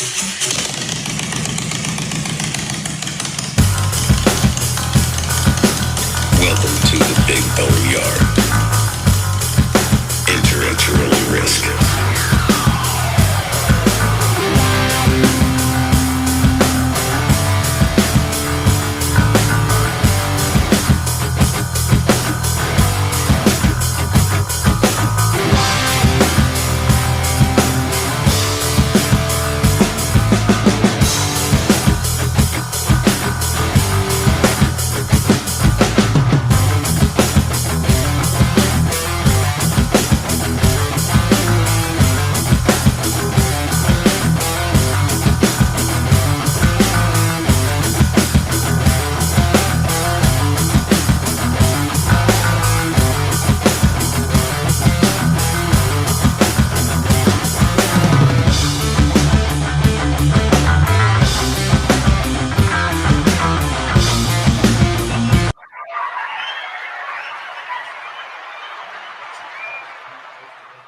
Welcome to the Big Bone Yard. Enter at your own risk.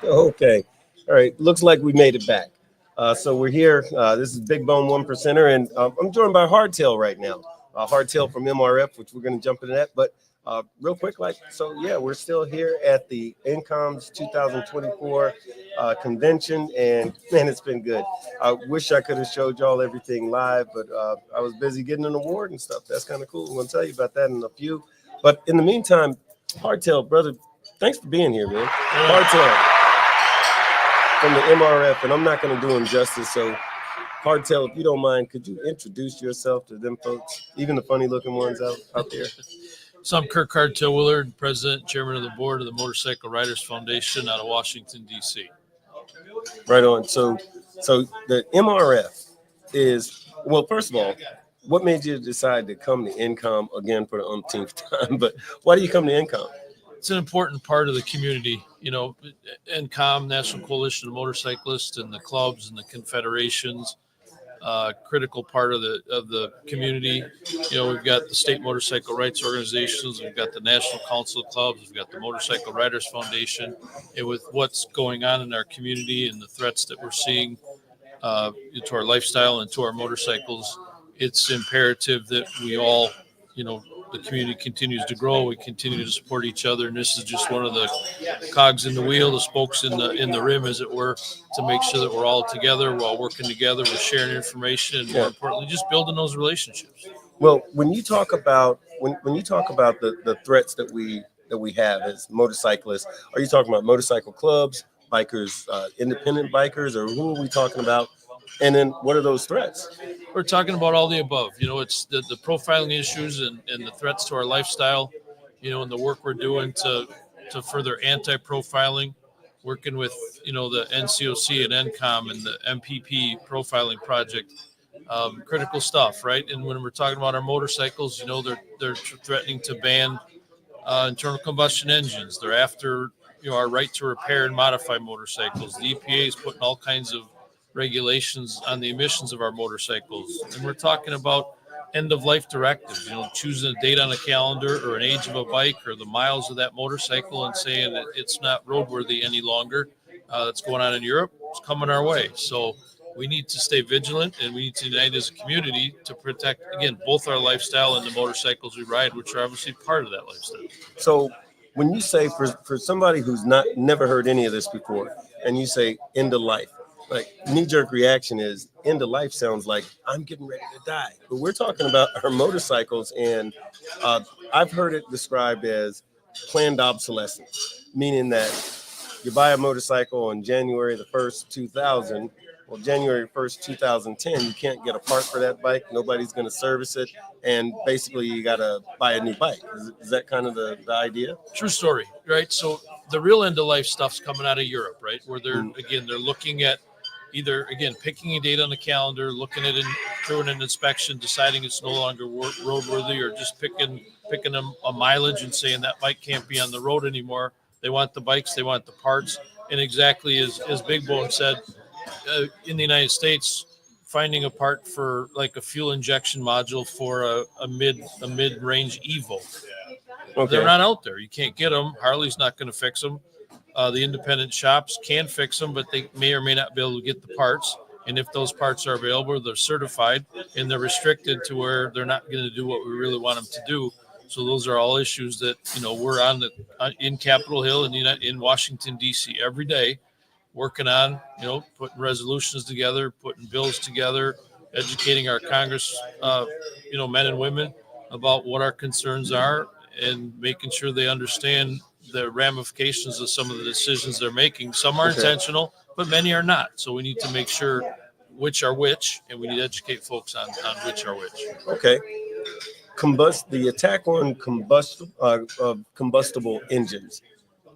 Okay. All right. Looks like we made it back. So we're here. This is Big Bone One Percenter, and I'm joined by Hardtail right now. Hardtail from MRF, which we're going to jump into that. But real quick, we're still here at the NCOM's 2024 convention, and man, it's been good. I wish I could have showed y'all everything live, but I was busy getting an award and stuff. That's kind of cool. I'm going to tell you about that in a few. But in the meantime, Hardtail, brother, thanks for being here, man. Hardtail from the MRF, and I'm not going to do him justice. So, Hardtail, if you don't mind, could you introduce yourself to them folks, even the funny-looking ones out there? So I'm Kirk Hardtail Willard, President, Chairman of the Board of the Motorcycle Riders Foundation out of Washington, D.C. Right on. So the MRF is, well, first of all, what made you decide to come to NCOM again for the umpteenth time? But why do you come to NCOM? It's an important part of the community. You know, NCOM, National Coalition of Motorcyclists, and the clubs and the confederations, critical part of the community. You know, we've got the state motorcycle rights organizations, we've got the National Council of Clubs, we've got the Motorcycle Riders Foundation. And with what's going on in our community and the threats that we're seeing to our lifestyle and to our motorcycles, it's imperative that we all, you know, the community continues to grow. We continue to support each other, and this is just one of the cogs in the wheel, the spokes in the rim, as it were, to make sure that we're all together, we're all working together, we're sharing information, and more importantly, just building those relationships. Well, when you talk about the threats that we have as motorcyclists, are you talking about motorcycle clubs, bikers, independent bikers, or who are we talking about? And then what are those threats? We're talking about all the above. You know, it's the profiling issues and the threats to our lifestyle, you know, and the work we're doing to further anti-profiling, working with, you know, the NCOC and NCOM and the MPP profiling project, critical stuff, right? And when we're talking about our motorcycles, you know, they're threatening to ban internal combustion engines. They're after, you know, our right to repair and modify motorcycles. The EPA is putting all kinds of regulations on the emissions of our motorcycles. And we're talking about end-of-life directives, you know, choosing a date on a calendar or an age of a bike or the miles of that motorcycle and saying that it's not roadworthy any longer. That's going on in Europe. It's coming our way. So we need to stay vigilant, and we need to unite as a community to protect, again, both our lifestyle and the motorcycles we ride, which are obviously part of that lifestyle. So when you say for somebody who's never heard any of this before, and you say end of life, like knee-jerk reaction is end of life sounds like I'm getting ready to die. But we're talking about our motorcycles, and I've heard it described as planned obsolescence, meaning that you buy a motorcycle on January the 1st, 2000. Well, January 1st, 2010, you can't get a part for that bike. Nobody's going to service it. And basically, you got to buy a new bike. Is that kind of the idea? True story, right? So the real end-of-life stuff's coming out of Europe, right? Where they're looking at either, again, picking a date on the calendar, looking at it, doing an inspection, deciding it's no longer roadworthy, or just picking a mileage and saying that bike can't be on the road anymore. They want the bikes, they want the parts. And exactly as Big Bone said, in the United States, finding a part for like a fuel injection module for a mid-range Evo. Okay. They're not out there. You can't get them. Harley's not going to fix them. The independent shops can fix them, but they may or may not be able to get the parts. And if those parts are available, they're certified and they're restricted to where they're not going to do what we really want them to do. So those are all issues that, we're in Capitol Hill and in Washington, D.C. every day working on, putting resolutions together, putting bills together, educating our Congress, men and women about what our concerns are and making sure they understand the ramifications of some of the decisions they're making. Some are intentional, but many are not. So we need to make sure which are which, and we need to educate folks on which are which. Okay. The attack on combustible engines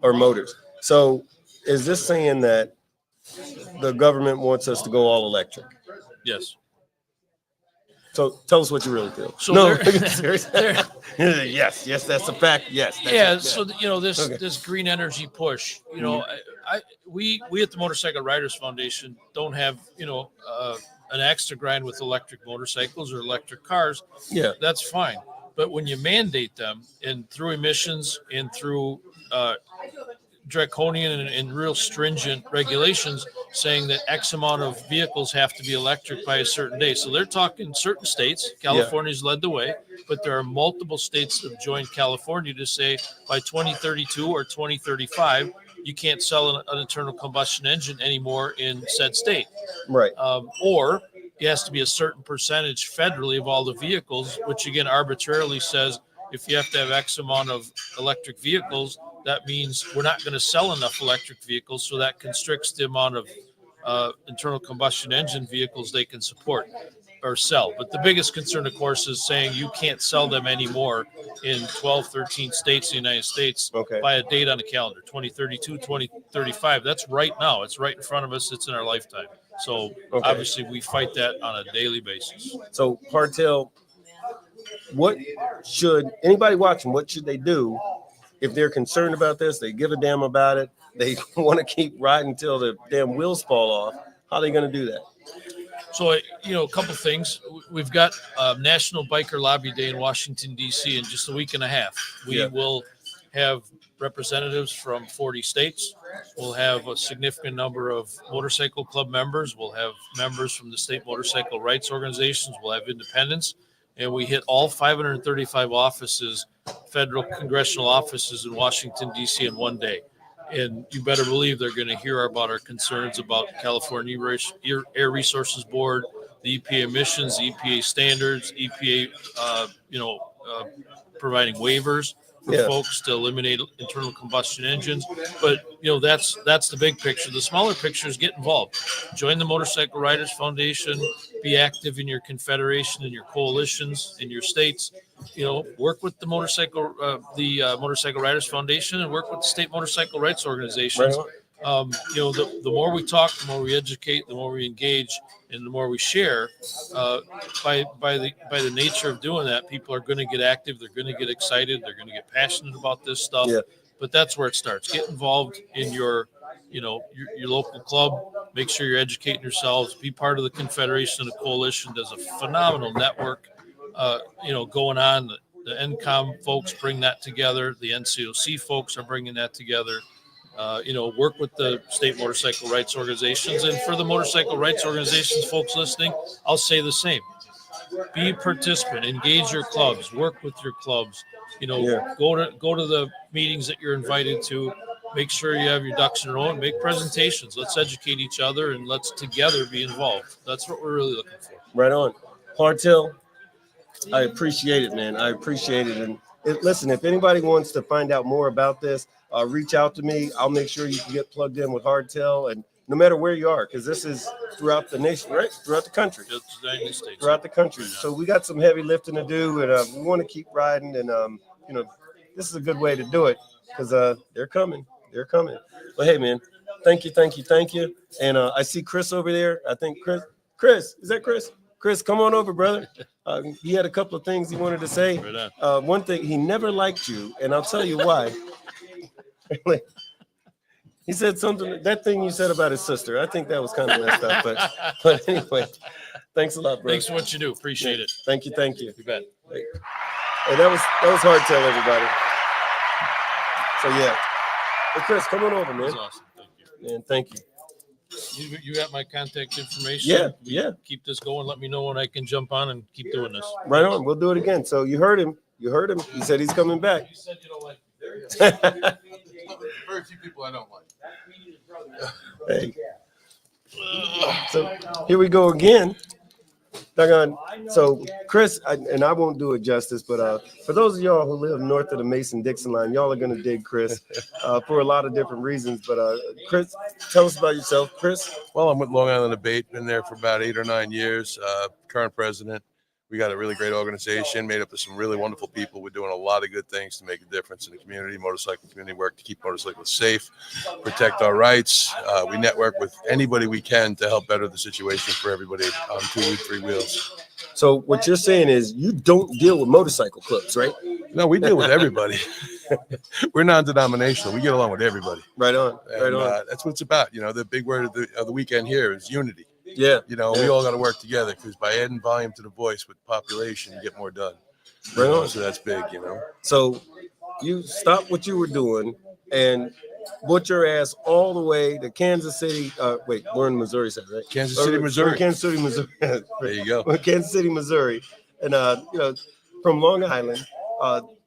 or motors. So is this saying that the government wants us to go all electric? Yes. So tell us what you really feel. So no, yes, that's a fact. Yes. So this green energy push. We at the Motorcycle Riders Foundation don't have an axe to grind with electric motorcycles or electric cars. Yeah, that's fine. But when you mandate them and through emissions and through draconian and real stringent regulations saying that X amount of vehicles have to be electric by a certain day. So they're talking certain states. California's led the way, but there are multiple states that have joined California to say by 2032 or 2035, you can't sell an internal combustion engine anymore in said state. Right. Or it has to be a certain percentage federally of all the vehicles, which again arbitrarily says if you have to have X amount of electric vehicles, that means we're not going to sell enough electric vehicles, so that constricts the amount of internal combustion engine vehicles they can support or sell. But the biggest concern, of course, is saying you can't sell them anymore in 12, 13 states in the United States by a date on the calendar, 2032, 2035. That's right now. It's right in front of us. It's in our lifetime. So obviously we fight that on a daily basis. So Hardtail, what should anybody watching, what should they do if they're concerned about this, they give a damn about it, they want to keep riding until the damn wheels fall off? How are they going to do that? So, a couple things. We've got National Biker Lobby Day in Washington, D.C. in just a week and a half. We will have representatives from 40 states. We'll have a significant number of motorcycle club members. We'll have members from the state motorcycle rights organizations. We'll have independents. And we hit all 535 offices, federal congressional offices in Washington, D.C. in one day. And you better believe they're going to hear about our concerns about California Air Resources Board, the EPA emissions, the EPA standards, EPA, providing waivers for folks to eliminate internal combustion engines. But, that's the big picture. The smaller picture is get involved. Join the Motorcycle Riders Foundation. Be active in your confederation and your coalitions in your states. Work with the Motorcycle Riders Foundation and work with the state motorcycle rights organizations. The more we talk, the more we educate, the more we engage, and the more we share. By the nature of doing that, people are going to get active. They're going to get excited. They're going to get passionate about this stuff. Yeah. But that's where it starts. Get involved in your local club. Make sure you're educating yourselves. Be part of the confederation and the coalition. There's a phenomenal network going on. The NCOM folks bring that together. The NCOC folks are bringing that together. Work with the state motorcycle rights organizations. And for the motorcycle rights organizations folks listening, I'll say the same. Be a participant, engage your clubs, work with your clubs, go to the meetings that you're invited to, make sure you have your ducks in a row and make presentations. Let's educate each other and let's together be involved. That's what we're really looking for. Right on. Hardtail, I appreciate it, man. I appreciate it. And listen, if anybody wants to find out more about this, reach out to me. I'll make sure you can get plugged in with Hardtail, and no matter where you are, because this is throughout the nation, right? Throughout the country. It's the United States. Throughout the country. So we got some heavy lifting to do, and we want to keep riding. And, this is a good way to do it because they're coming. They're coming. But, hey, man, thank you. And I see Chris over there. I think Chris, is that Chris? Chris, come on over, brother. He had a couple of things he wanted to say. One thing, he never liked you, and I'll tell you why. He said something, that thing you said about his sister. I think that was kind of messed up, but anyway, thanks a lot, bro. Thanks for what you do. Appreciate it. Thank you. You bet. Hey, that was Hardtail, everybody. So yeah. Hey, Chris, come on over, man. That was awesome. Thank you. Man, thank you. You got my contact information. Yeah, We yeah. Keep this going. Let me know when I can jump on and keep doing this. Right on. We'll do it again. So you heard him. You heard him. He said he's coming back. You said you don't like Very few people I don't like. Hey. So here we go again. Doggone. So Chris, and I won't do it justice, but for those of y'all who live north of the Mason-Dixon line, y'all are gonna dig Chris for a lot of different reasons. But Chris, tell us about yourself, Chris. Well, I'm with Long Island Debate. Been there for about 8 or 9 years. Current president. We got a really great organization made up of some really wonderful people. We're doing a lot of good things to make a difference in the community, motorcycle community work to keep motorcycles safe, protect our rights. We network with anybody we can to help better the situation for everybody on 2 and 3 wheels. So what you're saying is you don't deal with motorcycle clubs, right? No, we deal with everybody. We're non-denominational. We get along with everybody. Right on. Right And, on. that's what it's about. You know, the big word of the weekend here is unity. Yeah. You know, yeah. we all got to work together because by adding volume to the voice with population, you get more done. Right on. So that's big, you know. So you stopped what you were doing and brought your ass all the way to Kansas City. Wait, we're in Missouri, right? Kansas City, Missouri. We're in Kansas City, Missouri. There you go. We're in Kansas City, Missouri, and from Long Island.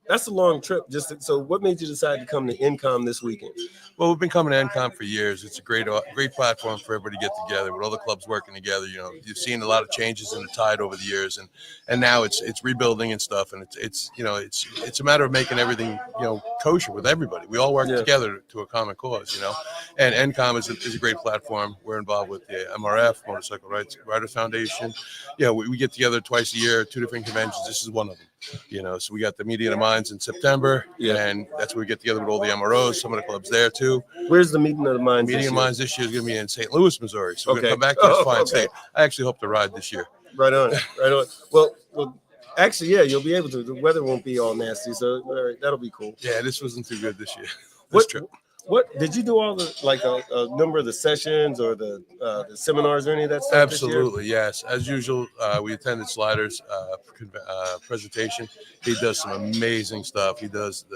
That's a long trip. So, what made you decide to come to NCOM this weekend? Well, we've been coming to NCOM for years. It's a great platform for everybody to get together with all the clubs working together. You know, you've seen a lot of changes in the tide over the years, and now it's rebuilding and stuff. And it's a matter of making everything kosher with everybody. We all work together to a common cause. And NCOM is a great platform. We're involved with the MRF, Motorcycle Riders Foundation. We get together twice a year, 2 different conventions. This is one of them. So we got the Meeting of the Minds in September, and that's where we get together with all the MROs, some of the clubs there too. Where's the Meeting of the Minds? Meeting of the Minds this year is going to be in St. Louis, Missouri. So we're going to come back to this fine state. I actually hope to ride this year. Right on, right on. Well, actually, yeah, you'll be able to. The weather won't be all nasty, so all right, that'll be cool. Yeah, this wasn't too good this year. This trip. What did you do all the a number of the sessions or the seminars or any of that stuff? Absolutely, yes. As usual, we attended Slider's presentation. He does some amazing stuff. He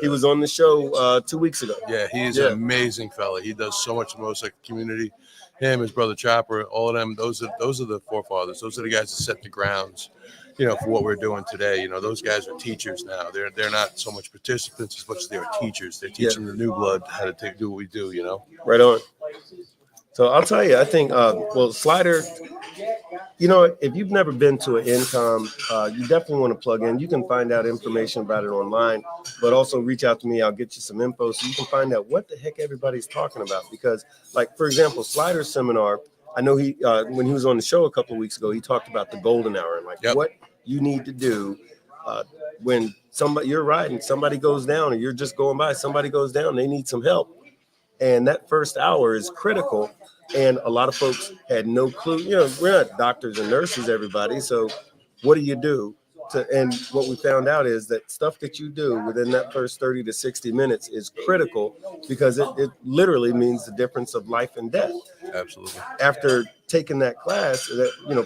was on the show 2 weeks ago. Yeah, he's an amazing fella. He does so much for the motorcycle community. Him, his brother Chopper, all of them. Those are the forefathers. Those are the guys that set the grounds. For what we're doing today. Those guys are teachers now. They're not so much participants as much as they are teachers. They're teaching the new blood how to do what we do, Right on. So I'll tell you, I think, Slider, if you've never been to an NCOM, you definitely want to plug in. You can find out information about it online, but also reach out to me. I'll get you some info so you can find out what the heck everybody's talking about. Because, for example, Slider's seminar, I know he when he was on the show a couple of weeks ago, he talked about the golden hour and what you need to do when you're riding, somebody goes down, or you're just going by, somebody goes down, they need some help, and that first hour is critical. And a lot of folks had no clue. We're not doctors and nurses, everybody. So, what do you do? And what we found out is that stuff that you do within that first 30 to 60 minutes is critical because it literally means the difference of life and death. Absolutely. After taking that class,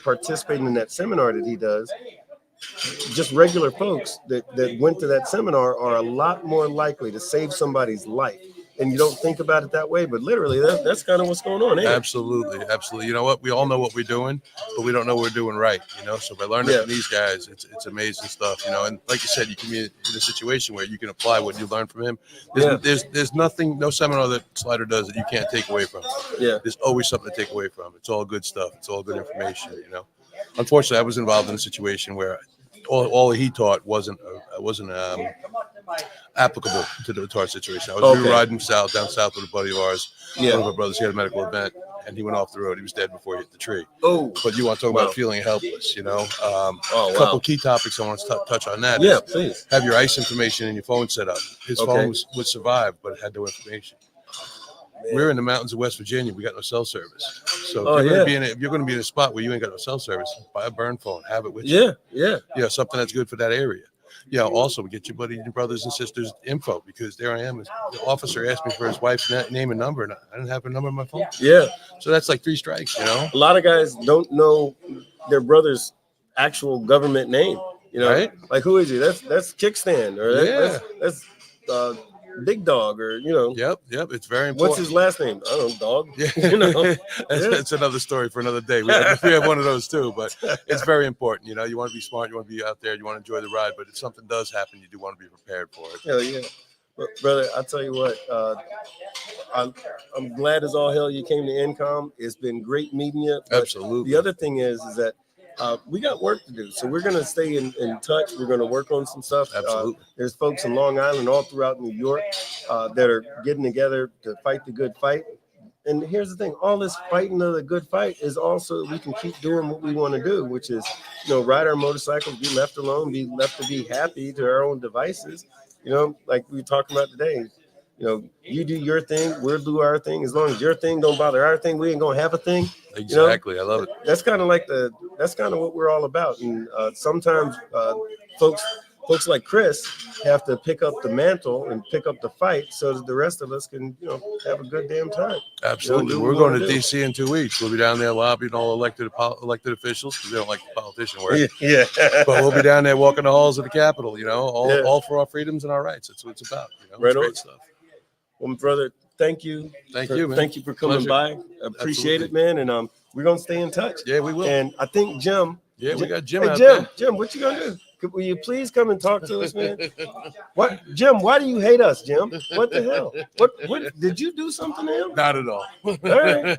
participating in that seminar that he does, just regular folks that went to that seminar are a lot more likely to save somebody's life. And you don't think about it that way, but literally that's kind of what's going on. Absolutely. You know what? We all know what we're doing, but we don't know what we're doing right. So by learning from these guys, it's amazing stuff. And like you said, you can be in a situation where you can apply what you learn from him. There's nothing, no seminar that Slider does that you can't take away from. Yeah. There's always something to take away from. It's all good stuff. It's all good information. Unfortunately, I was involved in a situation where all he taught wasn't applicable to our situation. We were riding down south with a buddy of ours. One of our brothers, he had a medical event, and he went off the road. He was dead before he hit the tree. Oh, but you want to talk about feeling helpless, A couple key topics I want to touch on that. Yeah, please. Have your ICE information and your phone set up. His phone would survive, but it had no information. We're in the mountains of West Virginia. We got no cell service. So if you're going to be in a spot where you ain't got no cell service, buy a burn phone, have it with you. Yeah. Something that's good for that area. Also get your brothers and sisters info, because there I am. The officer asked me for his wife's name and number, and I didn't have her number on my phone. Yeah. So that's like 3 strikes, A lot of guys don't know their brother's actual government name, Right? Like, who is he? That's Kickstand, or that's Big Dog, or Yep. It's very important. what's his last name? I don't know, Dog. Yeah. Yeah. That's another story for another day. We have one of those too, but it's very important. You want to be smart, you want to be out there, you want to enjoy the ride, but if something does happen, you do want to be prepared for it. Hell yeah. But brother, I tell you what, I'm glad as all hell you came to NCOM. It's been great meeting you. But Absolutely. the other thing is that we got work to do. So we're going to stay in touch. We're going to work on some stuff. Absolutely. There's folks in Long Island, all throughout New York, that are getting together to fight the good fight. And here's the thing, all this fighting of the good fight is also we can keep doing what we want to do, which is, ride our motorcycles, be left alone, be left to be happy to our own devices. Like we were talking about today, you do your thing, we'll do our thing. As long as your thing don't bother our thing, we ain't gonna have a thing. Exactly. I love it. That's kind of what we're all about. And sometimes folks like Chris have to pick up the mantle and pick up the fight so that the rest of us can, have a good damn time. Absolutely. do what We're we going wanna to do. DC in 2 weeks. We'll be down there lobbying all elected officials because they don't like the politician work. Yeah. But we'll be down there walking the halls of the Capitol, Yeah. all for our freedoms and our rights. That's what it's about. Right It's on. great stuff. Well, brother, thank you. Thank you, man. Thank you for coming Pleasure. by. I appreciate it, man. And we're gonna stay in touch. Yeah, we will. And I think Jim. Yeah, we got Jim Hey, out Jim, there. Jim, what you gonna do? Will you please come and talk to us, man? What, Jim? Why do you hate us, Jim? What the hell? What did you do something to him? Not at all. All right.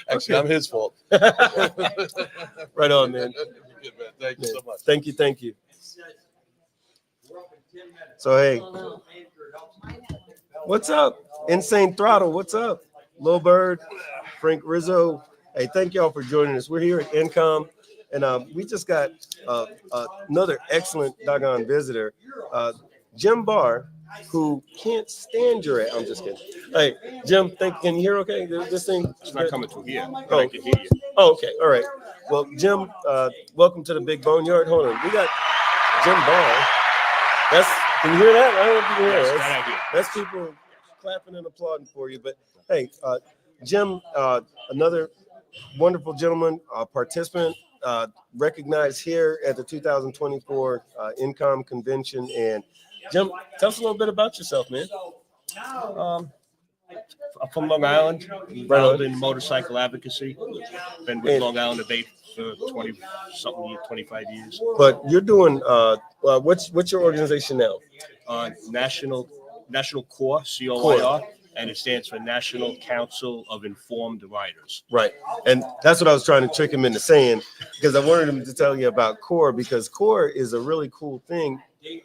Actually, I'm his fault. Right on, man. Good, man. Thank you so much. Thank you. So hey, what's up? Insane Throttle, what's up? Lil Bird, Frank Rizzo. Hey, thank y'all for joining us. We're here at NCOM, and we just got another excellent doggone visitor, Jim Barr, who can't stand your ass. I'm just kidding. Hey, Jim, can you hear okay? This thing? It's not coming through here, but Oh. I can hear you. Oh, okay. All right. Well, Jim, welcome to the Big Boneyard. Hold on. We got Jim Barr. Can you hear that? I don't know if you can hear Yes, it. that I hear. That's people clapping and applauding for you. But hey, Jim, another wonderful gentleman, participant, recognized here at the 2024 NCOM convention. And Jim, tell us a little bit about yourself, man. I'm from Long Island, involved in motorcycle advocacy. Been with And- Long Island Debate for 25 years. But you're doing what's your organization now? National CORE, COIR, and it stands for National Council of Informed Riders. Right. And that's what I was trying to trick him into saying, because I wanted him to tell you about CORE, because CORE is a really cool thing.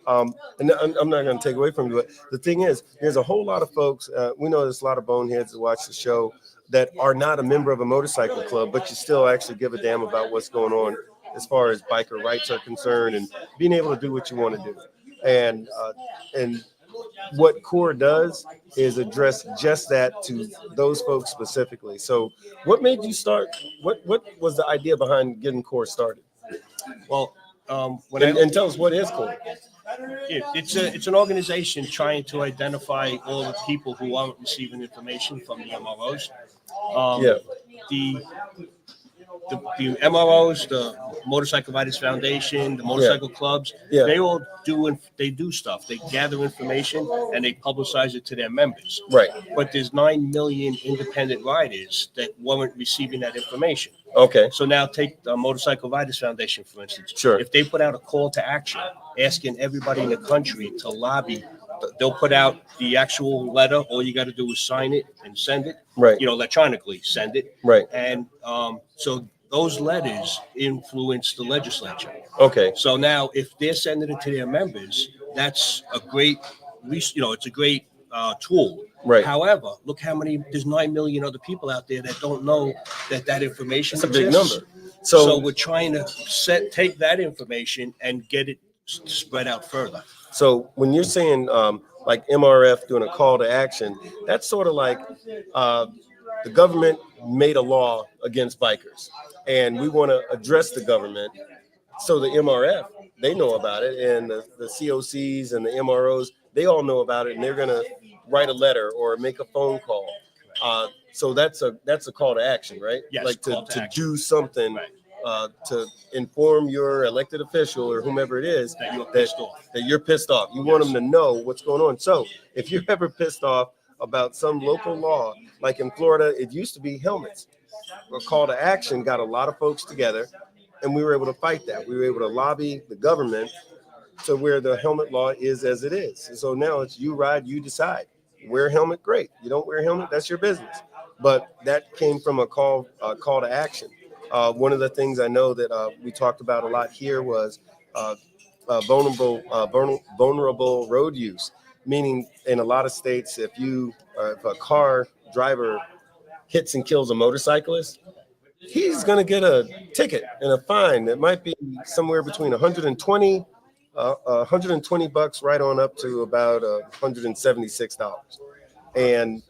And I'm not going to take away from you, but the thing is, there's a whole lot of folks, we know there's a lot of boneheads that watch the show that are not a member of a motorcycle club, but you still actually give a damn about what's going on as far as biker rights are concerned and being able to do what you want to do. And what CORE does is address just that to those folks specifically. So what made you start? What was the idea behind getting CORE started? Well, And tell us, what is CORE? it's an organization trying to identify all the people who aren't receiving information from the MROs. The MROs, the Motorcycle Riders Foundation, the motorcycle clubs, they all do stuff. They gather information and they publicize it to their members. Right. But there's 9 million independent riders that weren't receiving that information. Okay. So now take the Motorcycle Riders Foundation, for instance. Sure. If they put out a call to action asking everybody in the country to lobby, they'll put out the actual letter. All you got to do is sign it and send it. Right. Electronically send it. Right. And so those letters influence the legislature. Okay. So now if they're sending it to their members, that's a great, it's a great tool. Right. However, look how there's 9 million other people out there that don't know that information That's a big exists. number. So we're trying to take that information and get it spread out further. So when you're saying like MRF doing a call to action, that's sort of like the government made a law against bikers, and we want to address the government. So the MRF, they know about it, and the COCs and the MROs, they all know about it, and they're gonna write a letter or make a phone call. So that's a call to action, right? Yes, Like call to to action. do something Right. to inform your elected official or whomever it is That you're pissed off. that you're pissed off. You want them to know what's going on. So if you're ever pissed off about some local law, like in Florida, it used to be helmets. A call to action got a lot of folks together, and we were able to fight that. We were able to lobby the government to where the helmet law is as it is. And so now it's you ride, you decide. Wear a helmet, great. You don't wear a helmet, that's your business. But that came from a call to action. One of the things I know that we talked about a lot here was vulnerable road use, meaning in a lot of states, if a car driver hits and kills a motorcyclist, he's going to get a ticket and a fine that might be somewhere between 120 $120 right on up to about $176. And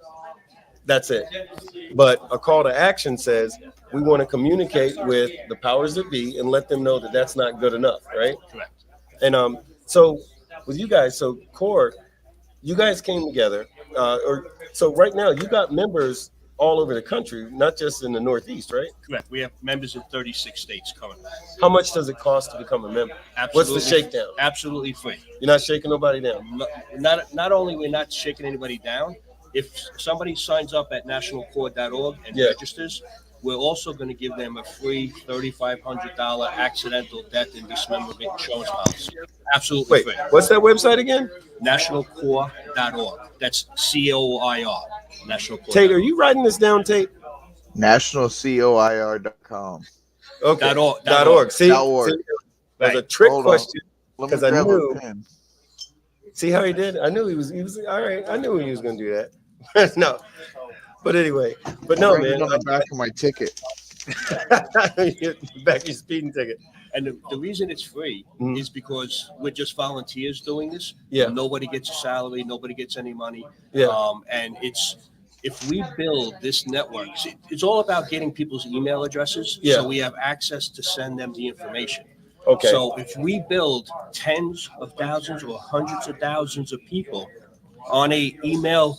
that's it. But a call to action says we want to communicate with the powers that be and let them know that that's not good enough, right? Correct. And so with you guys, so Core, you guys came together, so right now you got members all over the country, not just in the Northeast, right? Correct. We have members in 36 states currently. How much does it cost to become a member? Absolutely. What's the shakedown? Absolutely free. You're not shaking nobody down? Not only we're not shaking anybody down, if somebody signs up at nationalcore.org and registers, we're also going to give them a free $3,500 accidental death and dismemberment insurance policy. Absolutely free. What's that website again? Nationalcore.org. That's COIR. National Core. Tate, are you writing this down, Tate? NationalCoir.com. Okay. .org. See, .org. That's a trick Hold on. question because I grab knew. a pen. See how he did? I knew he was all right. I knew he was going to do that. No, but anyway, no, Right man. on the back of my ticket. Back your speeding ticket. And the reason it's free is because we're just volunteers doing this. Yeah. Nobody gets a salary. Nobody gets any money. Yeah. And if we build this network, it's all about getting people's email addresses. Yeah. So we have access to send them the information. Okay. So if we build tens of thousands or hundreds of thousands of people on a email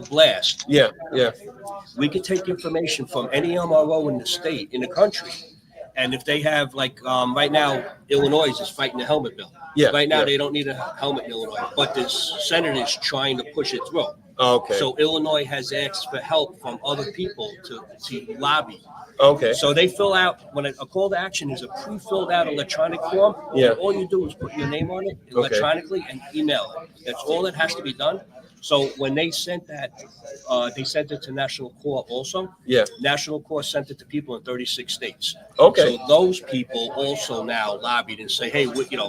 blast, Yeah. we could take information from any MRO in the state, in the country. And if they have, right now, Illinois is fighting the helmet bill. Yeah. Right now, yeah. they don't need a helmet in Illinois, but the Senate is trying to push it through. Okay. So Illinois has asked for help from other people to lobby. Okay. So they fill out, when a call to action is a pre-filled out electronic form. Yeah. And all you do is put your name on it electronically and email it. That's all that has to be done. So when they sent that, they sent it to National Core also. Yeah. National Core sent it to people in 36 states. Okay. So those people also now lobbied and say, hey, you can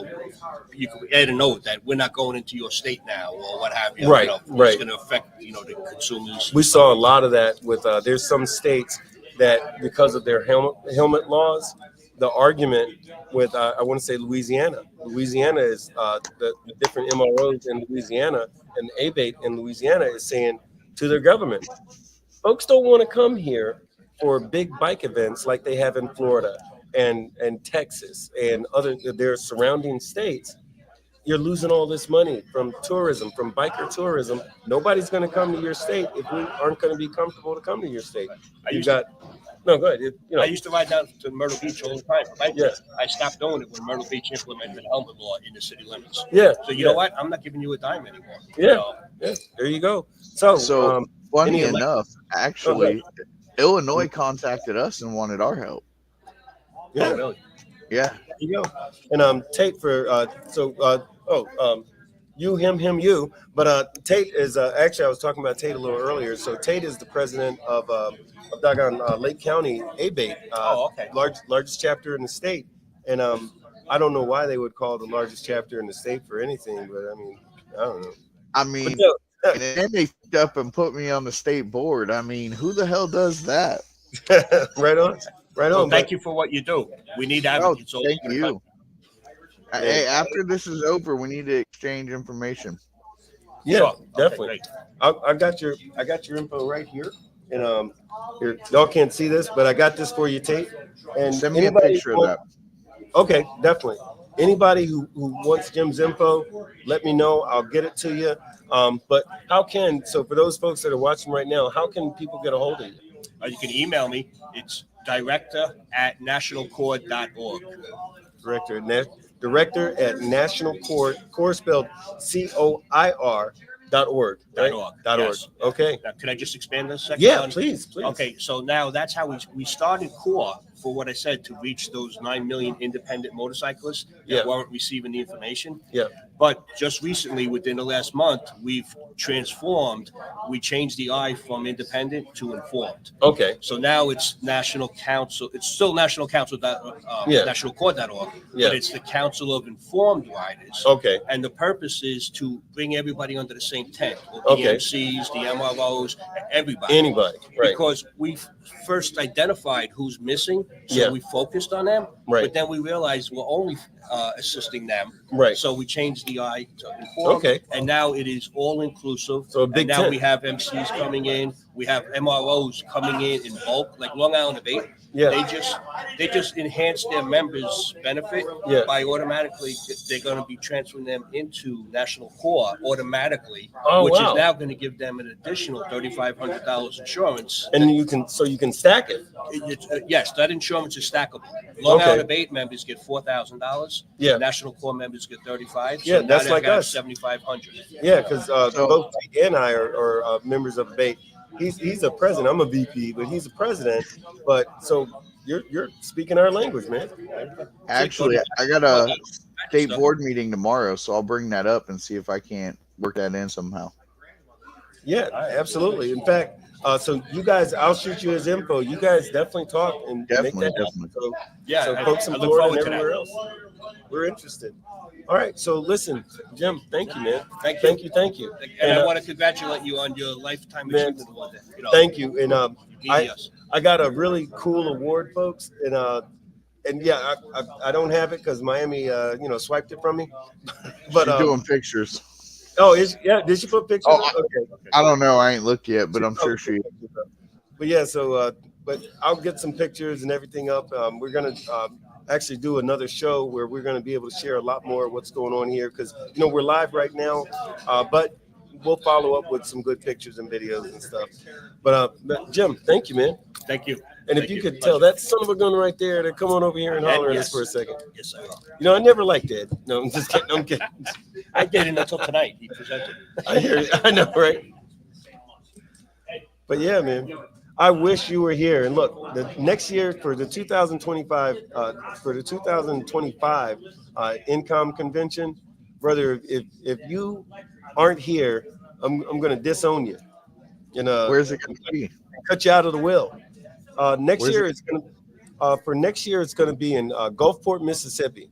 add a note that we're not going into your state now or what have you. Right, right. It's going to affect, the consumers. We saw a lot of that with there's some states that because of their helmet laws, the argument with I want to say Louisiana is the different MROs in Louisiana and ABATE in Louisiana is saying to their government, folks don't want to come here for big bike events like they have in Florida and Texas and their surrounding states. You're losing all this money from tourism, from biker tourism. Nobody's going to come to your state if we aren't going to be comfortable to come to your state. Go ahead. I used to ride down to Myrtle Beach all the time. Yeah. I stopped doing it when Myrtle Beach implemented the helmet law in the city limits. Yeah. So you know what? I'm not giving you a dime anymore. Yeah. Yeah. There you go. So funny enough, actually, Illinois contacted us and wanted our help. Yeah. Oh, really? Yeah. There you go. And Tate for you, him, you. But Tate is actually I was talking about Tate a little earlier. So Tate is the president of Lake County ABATE, okay. largest chapter in the state. And I don't know why they would call the largest chapter in the state for anything, but I mean, I don't know. And then they picked up and put me on the state board. I mean, who the hell does that? Right on. Well, thank you for what you do. We need advocates. Thank you. Hey, after this is over, we need to exchange information. Yeah, Sure. definitely. Okay, I got your info right here, and here, y'all can't see this, but I got this for you, Tate. And Send me a picture of that. Okay, definitely. Anybody who wants Jim's info, let me know. I'll get it to you. But for those folks that are watching right now, how can people get a hold of you? You can email me. It's director@nationalcord.org. Director at National Core spelled COIR.org. Right? .org. .org. Yes. Okay. Now, can I just expand this a second? Yeah, please. Okay, so now that's how we started CORE for what I said, to reach those 9 million independent motorcyclists that weren't receiving the information. Yeah. But just recently, within the last month, we've transformed. We changed the I from independent to informed. Okay. So now it's National Council. It's still National Council. NationalCourt.org. Yeah. But it's the Council of Informed Riders. Okay. And the purpose is to bring everybody under the same tent. The Okay. MCs, the MROs, everybody. Anybody. Right. Because we first identified who's missing, so we focused on them. Right. But then we realized we're only assisting them. Right. So we changed the I to inform. Okay. And now it is all inclusive. So a big and now tent. we have MCs coming in. We have MROs coming in bulk, like Long Island Debate. Yeah. They just enhance their members' benefit by automatically. They're going to be transferring them into National Core automatically, which is now going to give them an additional $3,500 insurance. And you can stack it. Yes, that insurance is stackable. Long Island Debate members get $4,000. Yeah. National Core members get $35,000. Yeah, so that's now like us. $7,500. Yeah, because both Tate and I are members of Debate. He's a president. I'm a VP, but he's a president. But so you're speaking our language, man. Actually, I got a state board meeting tomorrow, so I'll bring that up and see if I can't work that in somehow. Yeah, absolutely. In fact, so you guys, I'll shoot you his info. You guys definitely talk and make that happen. So, so folks in Florida and everywhere else, we're interested. All right. So listen, Jim, thank you, man. Thank you. And I want to congratulate you on your lifetime achievement award. Thank you. And Yes. I got a really cool award, folks. And yeah, I don't have it because Miami, swiped it from me. But She's doing pictures. Oh, did she put pictures? Oh, okay. I don't know. I ain't looked yet, but I'm sure she. But yeah, so but I'll get some pictures and everything up. We're gonna actually do another show where we're gonna be able to share a lot more of what's going on here because we're live right now, but we'll follow up with some good pictures and videos and stuff. But Jim, thank you, man. Thank you. And if you could tell that son of a gun right there to come on over here and holler at us for a second. Yes, I will. I never liked Ed. No, I'm just kidding. I'm kidding. I didn't until tonight. He presented. I hear you. I know, right? But yeah, man, I wish you were here. And look, the next year for the 2025 NCOM convention, brother, if you aren't here, I'm going to disown you. Where's it going to be? Cut you out of the will. Next year it's going to be in Gulfport, Mississippi.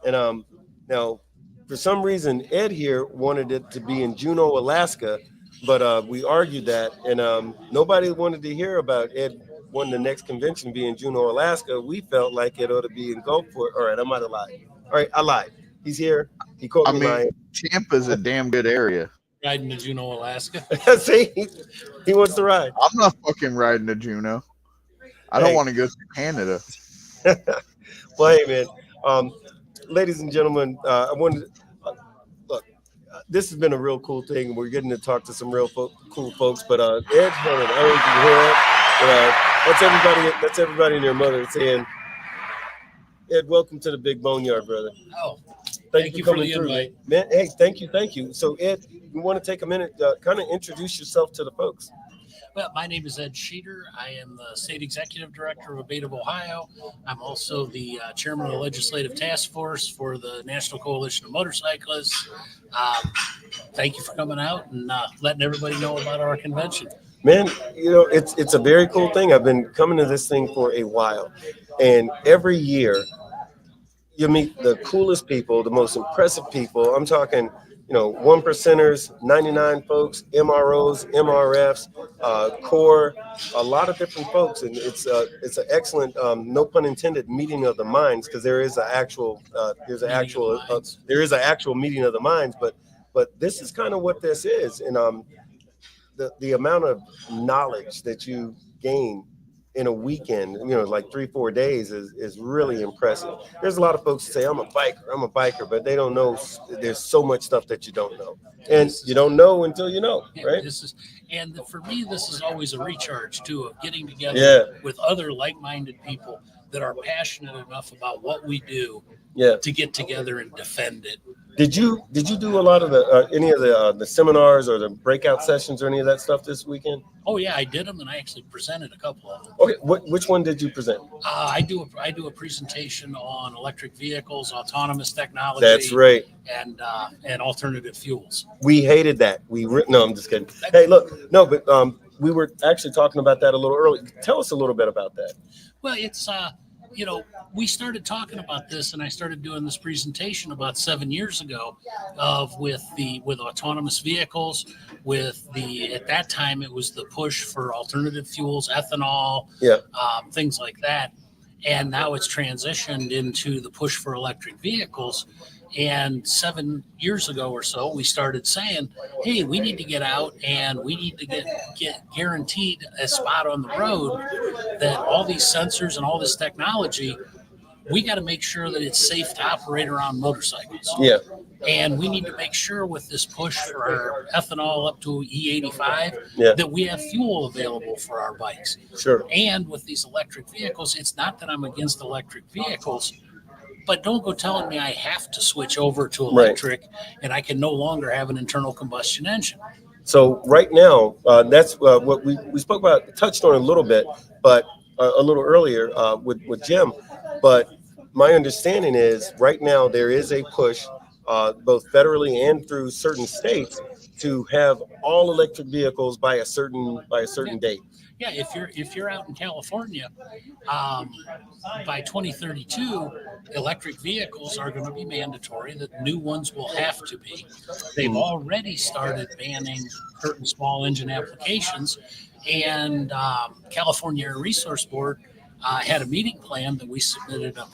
And now, for some reason, Ed here wanted it to be in Juneau, Alaska, but we argued that, and nobody wanted to hear about Ed wanting the next convention be in Juneau, Alaska. We felt like it ought to be in Gulfport. All right, I might have lied. All right, I lied. He's here. He called me lying. Tampa's a damn good area. Riding to Juneau, Alaska. See, he wants to ride. I'm not fucking riding to Juneau. I don't want to go to Canada. Well, hey, man. Ladies and gentlemen, I wanted to look. This has been a real cool thing. We're getting to talk to some real cool folks. But Ed's one of the others you hear. That's everybody and their mother saying, Ed, welcome to the Big Boneyard, brother. Oh, Thank you for the invite. man. Hey, thank you. So, Ed, you want to take a minute, kind of introduce yourself to the folks? Well, my name is Ed Sheeter. I am the State Executive Director of Abate of Ohio. I'm also the Chairman of the Legislative Task Force for the National Coalition of Motorcyclists. Thank you for coming out and letting everybody know about our convention. Man, it's a very cool thing. I've been coming to this thing for a while, and every year you meet the coolest people, the most impressive people. I'm talking, 1%ers, 99 folks, MROs, MRFs, core, a lot of different folks, and it's an excellent, no pun intended, meeting of the minds, because there is an actual meeting of the minds, but this is kind of what this is, and the amount of knowledge that you gain in a weekend, like 3-4 days is really impressive. There's a lot of folks that say, I'm a biker, but they don't know there's so much stuff that you don't know. And you don't know until you know, right? For me, this is always a recharge too, of getting together with other like-minded people that are passionate enough about what we do to get together and defend it. Did you do a lot of the any of the seminars or the breakout sessions or any of that stuff this weekend? Oh yeah, I did them, and I actually presented a couple of them. Okay, which one did you present? I do a presentation on electric vehicles, autonomous technology. That's right. And alternative fuels. We hated that. No, I'm just kidding. Hey, look, no, but we were actually talking about that a little early. Tell us a little bit about that. Well, it's we started talking about this, and I started doing this presentation about 7 years ago with autonomous vehicles, at that time it was the push for alternative fuels, ethanol, things like that. And now it's transitioned into the push for electric vehicles. And 7 years ago or so, we started saying, hey, we need to get out and we need to get guaranteed a spot on the road that all these sensors and all this technology, we got to make sure that it's safe to operate around motorcycles. Yeah. And we need to make sure with this push for our ethanol up to E85 that we have fuel available for our bikes. Sure. And with these electric vehicles, it's not that I'm against electric vehicles, but don't go telling me I have to switch over to electric and I can no longer have an internal combustion engine. So right now, that's what we spoke about, touched on a little bit, but a little earlier with Jim. But my understanding is right now there is a push, both federally and through certain states, to have all electric vehicles by a certain date. Yeah, if you're out in California, by 2032, electric vehicles are going to be mandatory. The new ones will have to be. They've already started banning certain small engine applications, and California Air Resource Board had a meeting plan that we submitted a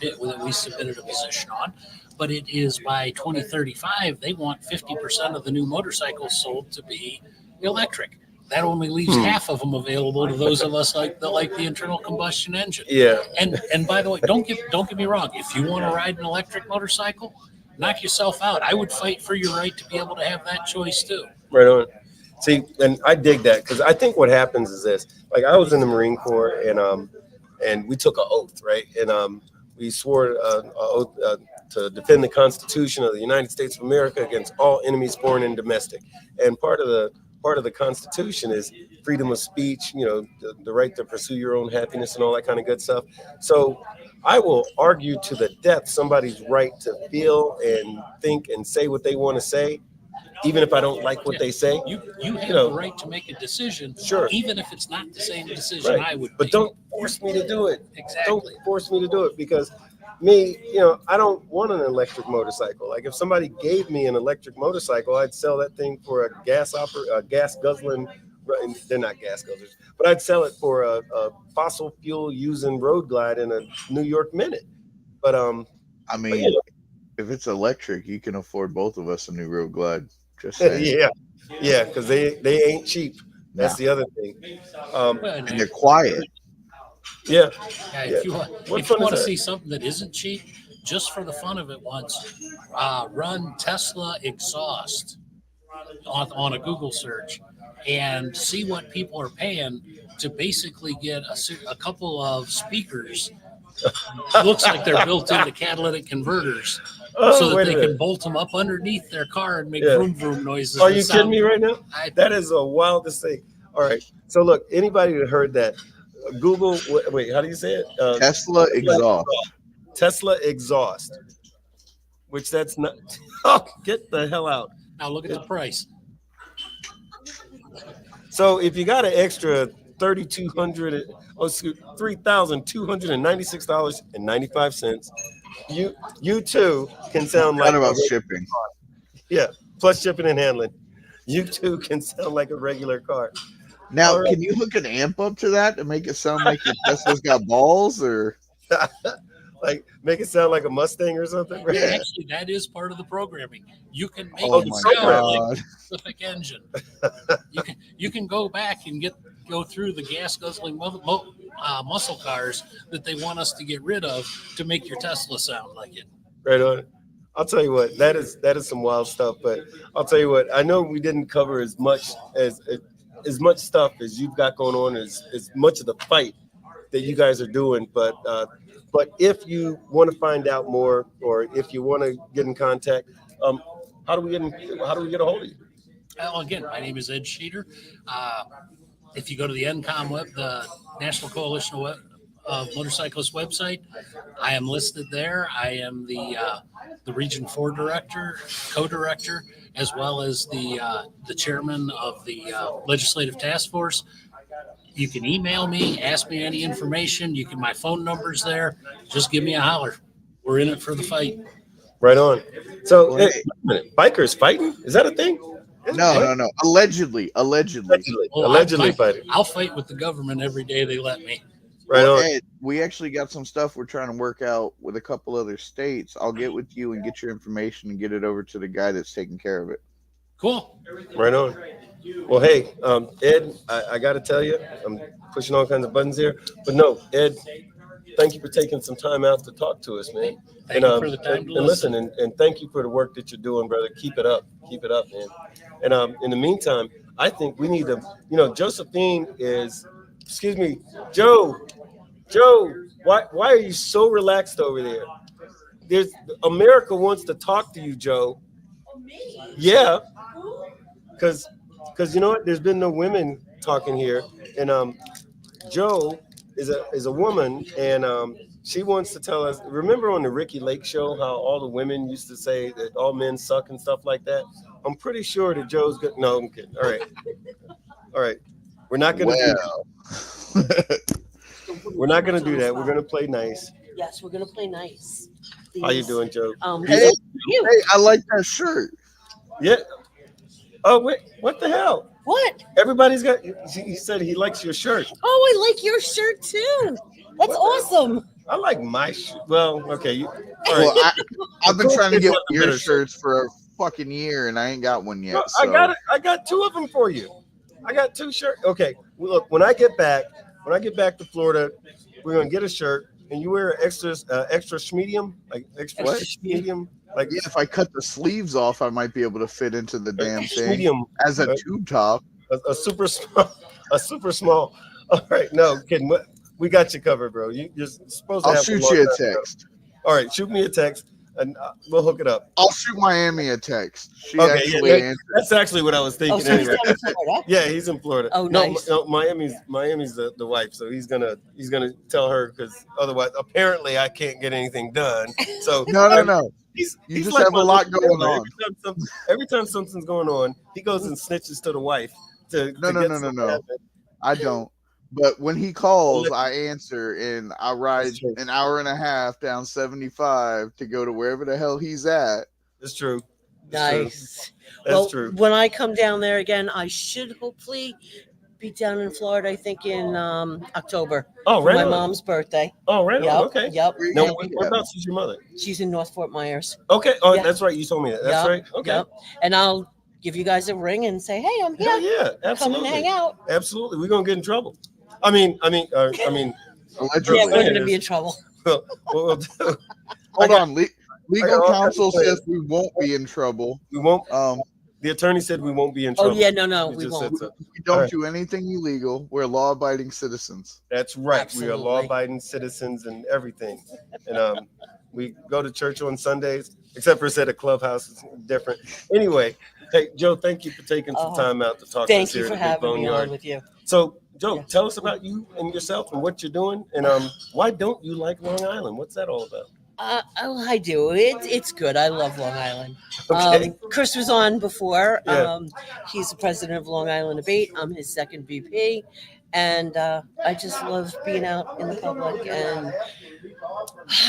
position on. But it is by 2035, they want 50% of the new motorcycles sold to be electric. That only leaves half of them available to those of us like the internal combustion engine. Yeah. And by the way, don't get me wrong. If you want to ride an electric motorcycle, knock yourself out. I would fight for your right to be able to have that choice too. Right on. See, and I dig that because I think what happens is this. Like I was in the Marine Corps and we took an oath, right? And we swore an oath to defend the Constitution of the United States of America against all enemies, foreign and domestic. And part of the Constitution is freedom of speech, the right to pursue your own happiness and all that kind of good stuff. So I will argue to the death somebody's right to feel and think and say what they want to say, even if I don't like what they say. You have the right to make a decision, sure, even if it's not the same decision I would make. But don't force me to do it. Exactly. Don't force me to do it because me, I don't want an electric motorcycle. Like if somebody gave me an electric motorcycle, I'd sell that thing for a gas guzzling. They're not gas guzzlers, but I'd sell it for a fossil fuel using road glide in a New York Minute. But I mean, if it's electric, you can afford both of us a new road glide. Just saying. yeah, because they ain't cheap. That's the other thing. And they're quiet. Yeah. If you want to see something that isn't cheap, just for the fun of it once, run Tesla exhaust on a Google search and see what people are paying to basically get a couple of speakers. Looks like they're built into catalytic converters so that they can bolt them up underneath their car and make vroom vroom noises. Are you kidding me right now? That is the wildest thing. All right. So look, anybody who heard that, Google, wait, how do you say it? Tesla exhaust. Tesla exhaust. Which that's not. Oh, get the hell out. Now look at the price. So if you got an extra $3,296.95, you too can sound like about shipping. Yeah, plus shipping and handling. You too can sound like a regular car. Now, can you hook an amp up to that to make it sound like your Tesla's got balls, or like make it sound like a Mustang or something? Yeah, actually, that is part of the programming. You can make Oh it my sound God. like a specific engine. You can go back and get go through the gas guzzling muscle cars that they want us to get rid of to make your Tesla sound like it. Right on. I'll tell you what, that is some wild stuff. But I'll tell you what, I know we didn't cover as much stuff as you've got going on, as much of the fight that you guys are doing. But if you want to find out more, or if you want to get in contact, how do we get a hold of you? Well, again, my name is Ed Sheeter. If you go to the NCOM web, the National Coalition of Motorcyclists website, I am listed there. I am the Region 4 director, co-director, as well as the chairman of the legislative task force. You can email me, ask me any information. My phone number's there. Just give me a holler. We're in it for the fight. Right on. So, Well, hey, wait a minute. Bikers fighting? Is that a thing? No. Allegedly. Allegedly fighting. I'll fight with the government every day they let me. Right on. Ed, we actually got some stuff we're trying to work out with a couple other states. I'll get with you and get your information and get it over to the guy that's taking care of it. Cool. Right on. Well, hey, Ed, I got to tell you, I'm pushing all kinds of buttons here, but no, Ed, thank you for taking some time out to talk to us, man. Thank you for the time to listen, and thank you for the work that you're doing, brother. Keep it up, man. And in the meantime, I think we need to, Josephine is, excuse me, Joe, why are you so relaxed over there? America wants to talk to you, Joe. Yeah, because you know what? There's been no women talking here, and Joe is a woman, and she wants to tell us. Remember on the Ricky Lake show how all the women used to say that all men suck and stuff like that? I'm pretty sure that Joe's good. No, I'm kidding. All right. We're not gonna do that. We're not gonna do that. We're gonna play nice. Yes, we're gonna play nice. How you doing, Joe? Hey, I like that shirt. Yeah. Oh wait, what the hell? What? Everybody's got. He said he likes your shirt. Oh, I like your shirt too. That's awesome. I like my shirt. Well, okay. All right. Well, I've been trying to get your shirts for a fucking year, and I ain't got one yet. No, So. I got two of them for you. I got two shirts. Okay. Well, look, when I get back to Florida, we're gonna get a shirt, and you wear extra medium, like extra medium. Like, yeah, if I cut the sleeves off, I might be able to fit into the damn thing medium, as a tube top. A super small. All right, no kidding. We got you covered, bro. You're supposed to. I'll shoot you a text. All right, shoot me a text, and we'll hook it up. I'll shoot Miami a text. She Okay, actually answered. that's actually what I was thinking. So he's anyway. down in Florida? Yeah, he's in Florida. Oh, nice. No, Miami's the wife, so he's gonna tell her, because otherwise, apparently, I can't get anything done. So No. He's just like have a lot going on. Every time something's going on, he goes and snitches to the wife. No. I don't. But when he calls, I answer, and I ride an hour and a half down 75 to go to wherever the hell he's at. It's true. Nice. That's true. When I come down there again, I should hopefully be down in Florida, I think in October. Oh, right. My mom's birthday. Oh, right. Yep, Okay. Yep. Now, whereabouts is your mother? She's in North Fort Myers. Okay. Oh, Yeah. that's right. You told me that. That's Yep, right. Okay. Yep. And I'll give you guys a ring and say, hey, I'm here. Yeah, Come absolutely. and hang out. Absolutely. We're gonna get in trouble. I mean. Allegedly. Yeah, we're going to be in trouble. What we'll do. Hold on. Legal got counsel plans. says we won't be in trouble. We won't. Um, The attorney said we won't be in Oh, trouble. yeah, no, He we just won't. said so. we don't All right. do anything illegal. We're law-abiding citizens. That's right. Absolutely. We are law-abiding citizens and everything. And we go to church on Sundays, except for it's at a clubhouse. It's different. Anyway, hey, Joe, thank you for taking some time out to talk to us Thank here you for at the Big having Bone me Yard. on with you. So, Joe, Yeah. tell us about you and yourself and what you're doing. And why don't you like Long Island? What's that all about? I do. It's good. I love Long Island. Okay. Chris was on before. Yeah. He's the president of Long Island Debate. I'm his second VP. And I just love being out in the public and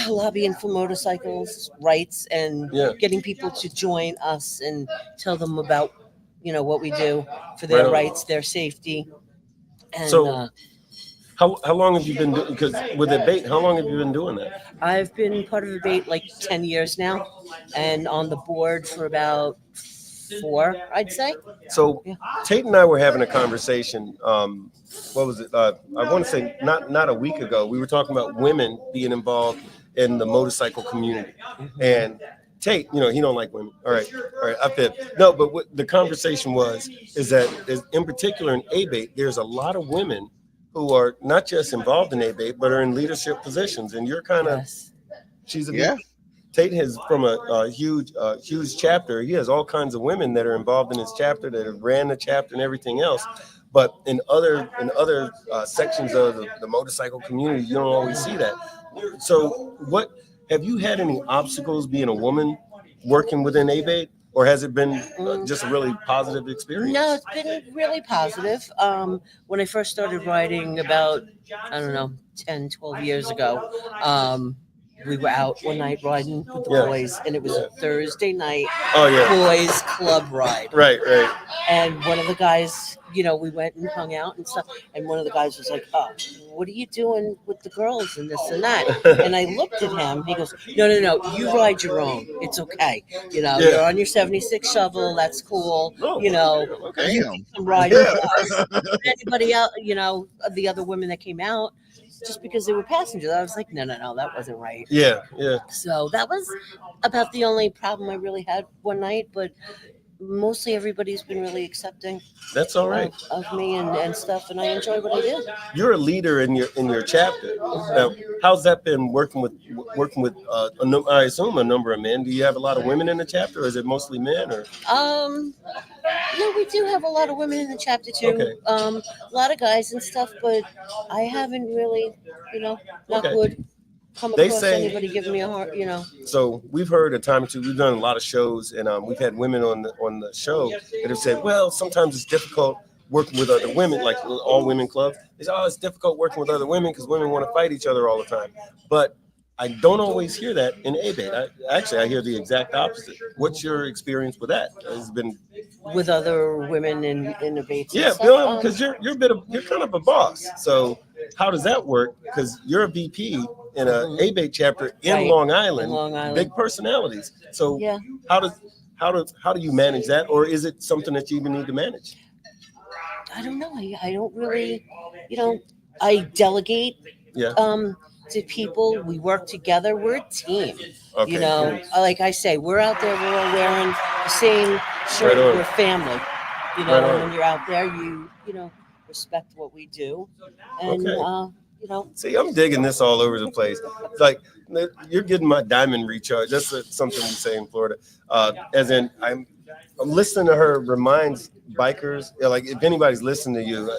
lobbying for motorcycles rights and getting people to join us and tell them about, what we do for their rights, their safety. And So- How long have you been doing? Because with debate, how long have you been doing that? I've been part of Debate like 10 years now and on the board for about 4, I'd say. So Yeah. Tate and I were having a conversation. What was it? I want to say not a week ago. We were talking about women being involved in the motorcycle community, and Tate, he don't like women. All right, I fib. No, but what the conversation is that in particular in ABATE, there's a lot of women who are not just involved in ABATE, but are in leadership positions, and you're kind of Yes. she's a Yeah. Tate has from a huge chapter. He has all kinds of women that are involved in his chapter that have ran the chapter and everything else. But in other sections of the motorcycle community, you don't always see that. So, what have you had any obstacles being a woman working within ABATE, or has it been just a really positive experience? No, it's been really positive. When I first started riding about, I don't know, 10, 12 years ago, we were out one night riding with the boys, and it was a Thursday night boys club ride. Right. And one of the guys, we went and hung out and stuff. And one of the guys was like, "Oh, what are you doing with the girls and this and that?" And I looked at him. He goes, No, you ride your own. It's okay. You're on your 76 shovel. That's cool. Okay. You can ride with us. Anybody else, the other women that came out, just because they were passengers, I was like, no, that wasn't right. Yeah. So that was about the only problem I really had one night, but mostly everybody's been really accepting. That's all right. Of me and stuff, and I enjoy what I do. You're a leader in your chapter. Now, how's that been working with I assume a number of men? Do you have a lot of women in the chapter, or is it mostly men? Or No, we do have a lot of women in the chapter too. Okay. A lot of guys and stuff, but I haven't really, knock wood, come They across say- anybody giving me a heart, So we've heard a time or two. We've done a lot of shows, and we've had women on the show that have said, "Well, sometimes it's difficult working with other women, like all women clubs. They say, it's difficult working with other women because women want to fight each other all the time." But I don't always hear that in ABATE. I hear the exact opposite. What's your experience with that? Has been with other women in debates. Yeah, because you're kind of a boss. So how does that work? Because you're a VP in a ABATE chapter in Long Island, big personalities. So how do you manage that, or is it something that you even need to manage? I don't know. I don't really, I delegate. Yeah. To people, we work together. We're a team. Okay. Like I say, we're out there. We're all wearing the same shirt. Right on. We're family. Right on. When you're out there, you respect what we do, and See, I'm digging this all over the place. It's like you're getting my diamond recharge. That's something we say in Florida. As in, I'm listening to her reminds bikers, like if anybody's listening to you,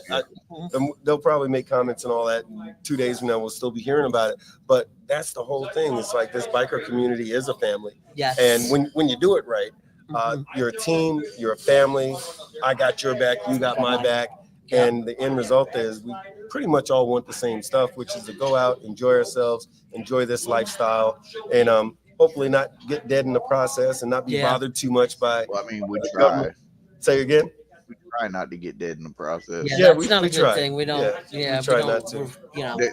they'll probably make comments and all that. And 2 days from now, we'll still be hearing about it. But that's the whole thing. It's like this biker community is a family. Yes. And when you do it right, you're a team, you're a family. I got your back, you got my back. And the end result is we pretty much all want the same stuff, which is to go out, enjoy ourselves, enjoy this lifestyle, and hopefully not get dead in the process and not be bothered too much by. Well, I mean, we try. Say again. We try not to get dead in the process. Yeah, that's not a good thing. We don't. we try not to.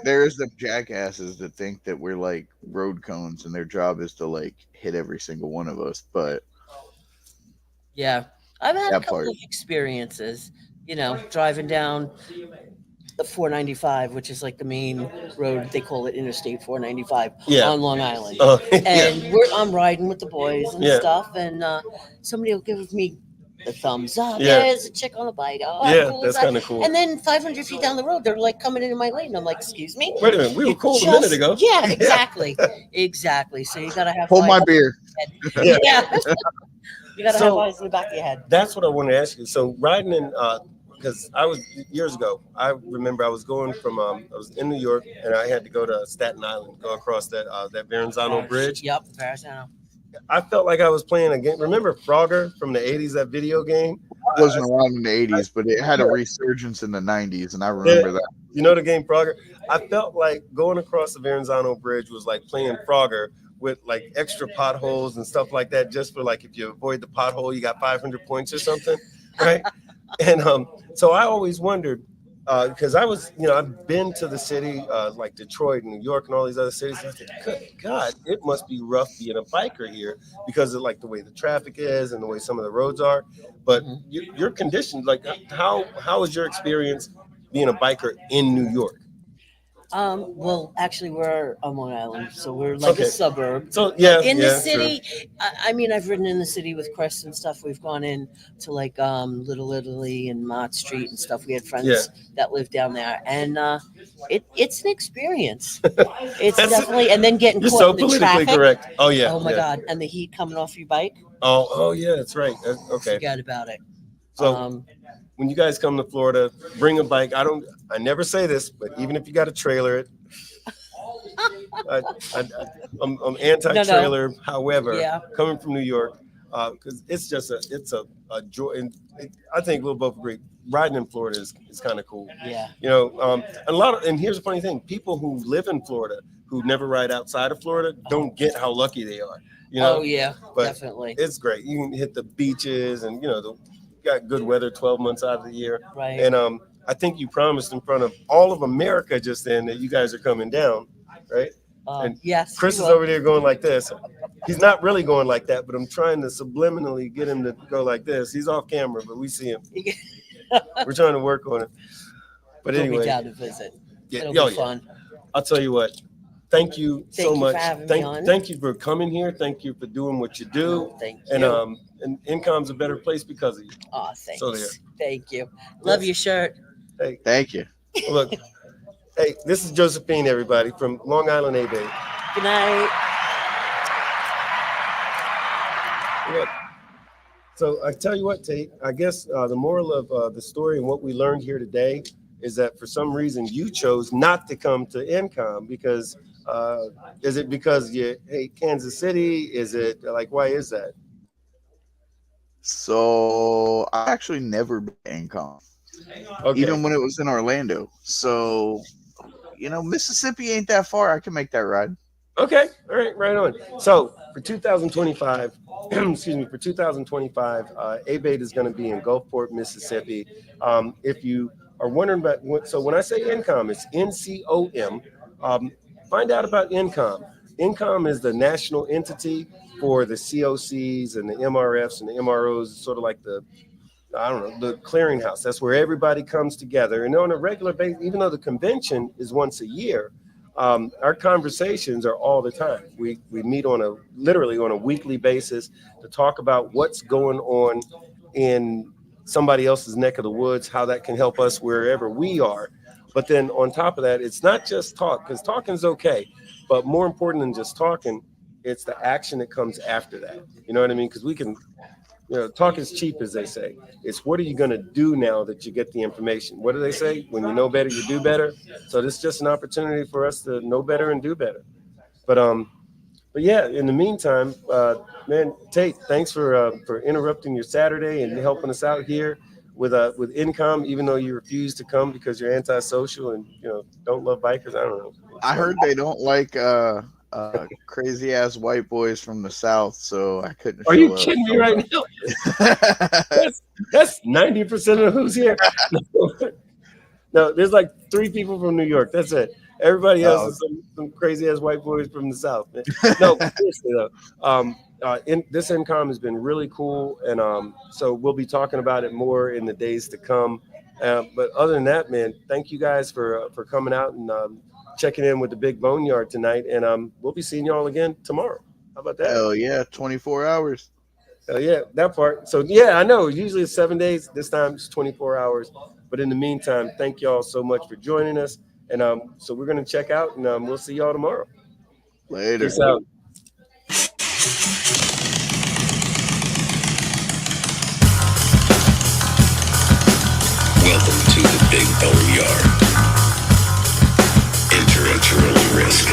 There's the jackasses that think that we're like road cones, and their job is to like hit every single one of us. But yeah, I've had a couple of experiences. Driving down the 495, which is like the main road. They call it Interstate 495 on Long Island. And I'm riding with the boys and stuff, and somebody will give me the thumbs up. Yeah, there's a chick on the bike. Oh, how cool that's kind of cool. And then 500 feet down the road, they're like coming into my lane. I'm like, excuse me? Wait a minute, we were cool a minute ago. Yeah, exactly. Exactly. So you got to have hold my beer. Yeah. You got to have eyes in the back of your head. That's what I want to ask you. So riding in, because I was years ago, I remember I was going from, I was in New York and I had to go to Staten Island, go across that Verrazano Bridge. Yep, Verrazano. I felt like I was playing a game. Remember Frogger from the 80s, that video game? It wasn't around in the 80s, but it had a resurgence in the 90s, and I remember that. You know the game Frogger? I felt like going across the Verrazano Bridge was like playing Frogger with like extra potholes and stuff like that, just for like if you avoid the pothole, you got 500 points or something, right? And so I always wondered, because I was, I've been to the city like Detroit and New York and all these other cities. And I said, good God, it must be rough being a biker here because of like the way the traffic is and the way some of the roads are. But your conditions, like how was your experience being a biker in New York? Well, actually, we're on Long Island, so we're like a suburb. So yeah, In yeah, the city, I mean, I've ridden in the city with Crest and stuff. We've gone in to like Little Italy and Mott Street and stuff. We had friends that live down there, and it's an experience. It's definitely, and then getting You're caught so in the politically traffic. correct. Oh yeah. Oh my God, and the heat coming off your bike. Oh yeah, that's right. Okay. Forget about it. So when you guys come to Florida, bring a bike. I never say this, but even if you got to trailer it, I'm anti-trailer. However, coming from New York, because it's just a joy, and I think we'll both agree. Riding in Florida is kind of cool. Yeah. And here's the funny thing: people who live in Florida who never ride outside of Florida don't get how lucky they are. Oh yeah, but definitely. It's great. You can hit the beaches, and got good weather 12 months out of the year. Right. And I think you promised in front of all of America just then that you guys are coming down, right? And yes. Chris is over there going like this. He's not really going like that, but I'm trying to subliminally get him to go like this. He's off camera, but we see him. We're trying to work on it. But anyway, we'll be down to visit. Yeah, It'll be fun. I'll tell you what. Thank you so much. For having me on. Thank you for coming here. Thank you for doing what you do. Thank you. And NCOM's a better place because of you. Oh, thanks. So there. Thank you. Love your shirt. Hey, thank you. Look, hey, this is Josephine, everybody, from Long Island A-Bay. Good night. Look, so I tell you what, Tate, I guess the moral of the story and what we learned here today is that for some reason you chose not to come to NCOM because is it because you hate Kansas City? Is it like, why is that? So I actually never been to NCOM, even when it was in Orlando. So, Mississippi ain't that far. I can make that ride. Okay. All right. Right on. So for 2025, excuse me, for 2025, ABATE is going to be in Gulfport, Mississippi. If you are wondering about so when I say NCOM, it's NCOM. Find out about NCOM. NCOM is the national entity for the COCs and the MRFs and the MROs, sort of like the clearinghouse. That's where everybody comes together. And on a regular basis, even though the convention is once a year, our conversations are all the time. We meet literally on a weekly basis to talk about what's going on in somebody else's neck of the woods, how that can help us wherever we are. But then on top of that, it's not just talk, because talking is okay. But more important than just talking, it's the action that comes after that. You know what I mean? Because we can, talk is cheap, as they say. It's what are you going to do now that you get the information? What do they say? When you know better, you do better. So this is just an opportunity for us to know better and do better. But yeah, in the meantime, man, Tate, thanks for interrupting your Saturday and helping us out here with NCOM, even though you refuse to come because you're antisocial and don't love bikers. I don't know. I heard they don't like crazy ass white boys from the South, so I couldn't. Are you kidding me right now? That's 90% of who's here. No, there's like 3 people from New York. That's it. Everybody else is some crazy ass white boys from the South. Man. No, seriously though. This NCOM has been really cool, and so we'll be talking about it more in the days to come. But other than that, man, thank you guys for coming out and checking in with the Big Boneyard tonight, and we'll be seeing y'all again tomorrow. How about that? Hell yeah, 24 hours. Hell yeah, that part. So yeah, I know. Usually it's 7 days. This time it's 24 hours. But in the meantime, thank y'all so much for joining us. And so we're gonna check out, and we'll see y'all tomorrow. Later. Peace out. Welcome to the Big Boneyard. Enter at your own risk.